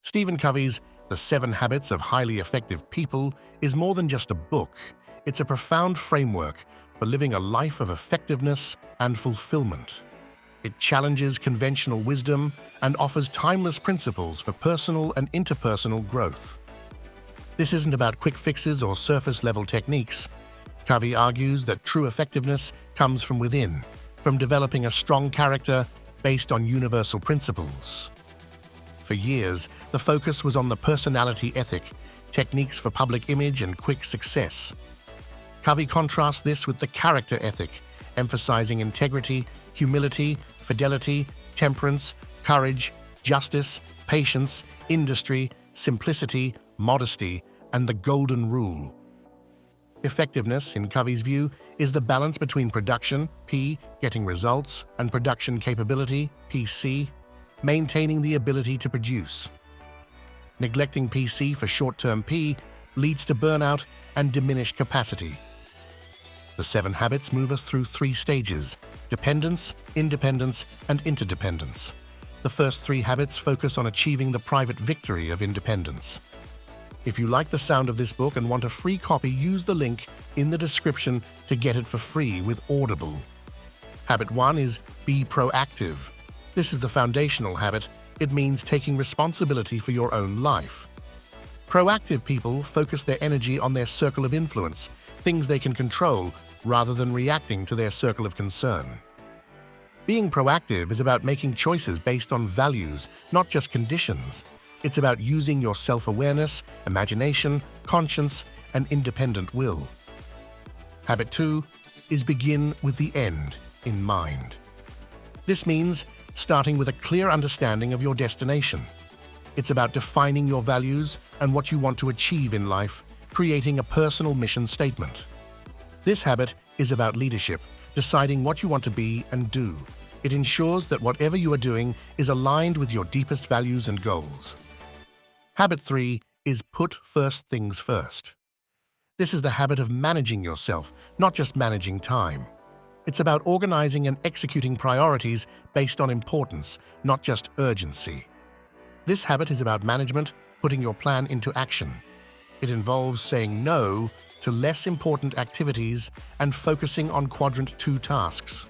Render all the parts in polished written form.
Stephen Covey's The 7 Habits of Highly Effective People is more than just a book. It's a profound framework for living a life of effectiveness and fulfillment. It challenges conventional wisdom and offers timeless principles for personal and interpersonal growth. This isn't about quick fixes or surface-level techniques. Covey argues that true effectiveness comes from within, from developing a strong character based on universal principles. For years, the focus was on the personality ethic, techniques for public image and quick success. Covey contrasts this with the character ethic, emphasizing integrity, humility, fidelity, temperance, courage, justice, patience, industry, simplicity, modesty, and the golden rule. Effectiveness, in Covey's view, is the balance between production, P, getting results, and production capability, PC, maintaining the ability to produce. Neglecting PC for short-term P leads to burnout and diminished capacity. The 7 habits move us through 3 stages: dependence, independence, and interdependence. The first 3 habits focus on achieving the private victory of independence. If you like the sound of this book and want a free copy, use the link in the description to get it for free with Audible. Habit 1 is be proactive. This is the foundational habit. It means taking responsibility for your own life. Proactive people focus their energy on their circle of influence, things they can control, rather than reacting to their circle of concern. Being proactive is about making choices based on values, not just conditions. It's about using your self-awareness, imagination, conscience, and independent will. Habit 2 is begin with the end in mind. This means starting with a clear understanding of your destination. It's about defining your values and what you want to achieve in life, creating a personal mission statement. This habit is about leadership, deciding what you want to be and do. It ensures that whatever you are doing is aligned with your deepest values and goals. Habit 3 is put first things first. This is the habit of managing yourself, not just managing time. It's about organizing and executing priorities based on importance, not just urgency. This habit is about management, putting your plan into action. It involves saying no to less important activities and focusing on quadrant 2 tasks.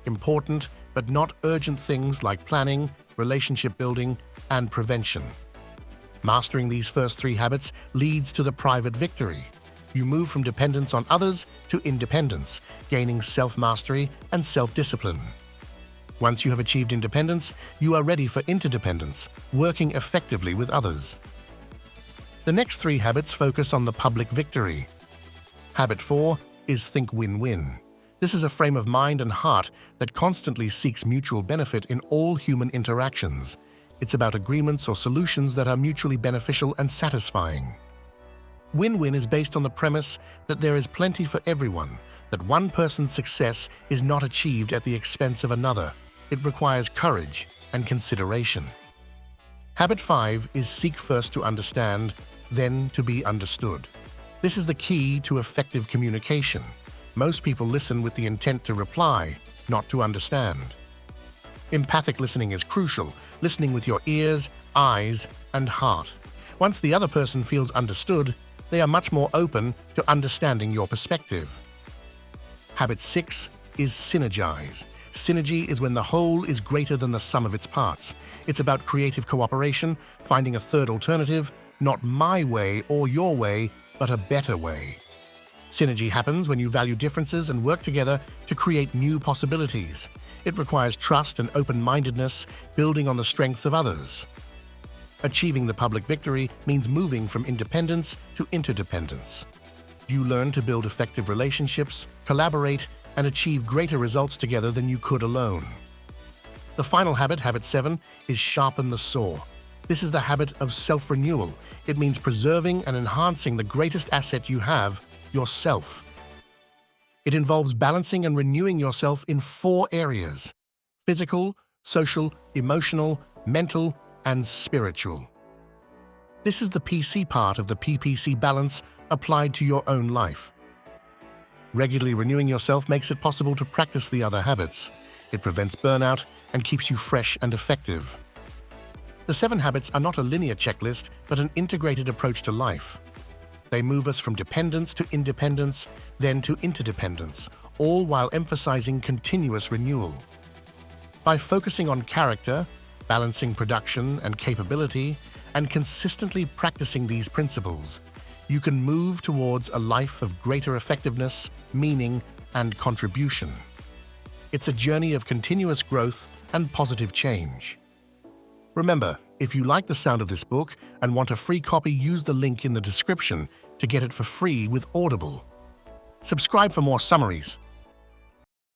Important but not urgent things like planning, relationship building, and prevention. Mastering these first 3 habits leads to the private victory. You move from dependence on others to independence, gaining self-mastery and self-discipline. Once you have achieved independence, you are ready for interdependence, working effectively with others. The next 3 habits focus on the public victory. Habit 4 is think win-win. This is a frame of mind and heart that constantly seeks mutual benefit in all human interactions. It's about agreements or solutions that are mutually beneficial and satisfying. Win-win is based on the premise that there is plenty for everyone, that one person's success is not achieved at the expense of another. It requires courage and consideration. Habit 5 is seek first to understand, then to be understood. This is the key to effective communication. Most people listen with the intent to reply, not to understand. Empathic listening is crucial, listening with your ears, eyes, and heart. Once the other person feels understood, they are much more open to understanding your perspective. Habit 6 is synergize. Synergy is when the whole is greater than the sum of its parts. It's about creative cooperation, finding a third alternative, not my way or your way, but a better way. Synergy happens when you value differences and work together to create new possibilities. It requires trust and open-mindedness, building on the strengths of others. Achieving the public victory means moving from independence to interdependence. You learn to build effective relationships, collaborate, and achieve greater results together than you could alone. The final habit, habit 7, is sharpen the saw. This is the habit of self-renewal. It means preserving and enhancing the greatest asset you have, yourself. It involves balancing and renewing yourself in 4 areas: physical, social, emotional, mental, and spiritual. This is the PC part of the PPC balance applied to your own life. Regularly renewing yourself makes it possible to practice the other habits. It prevents burnout and keeps you fresh and effective. The 7 habits are not a linear checklist, but an integrated approach to life. They move us from dependence to independence, then to interdependence, all while emphasizing continuous renewal. By focusing on character, balancing production and capability, and consistently practicing these principles, you can move towards a life of greater effectiveness, meaning, and contribution. It's a journey of continuous growth and positive change. Remember, if you like the sound of this book and want a free copy, use the link in the description to get it for free with Audible. Subscribe for more summaries,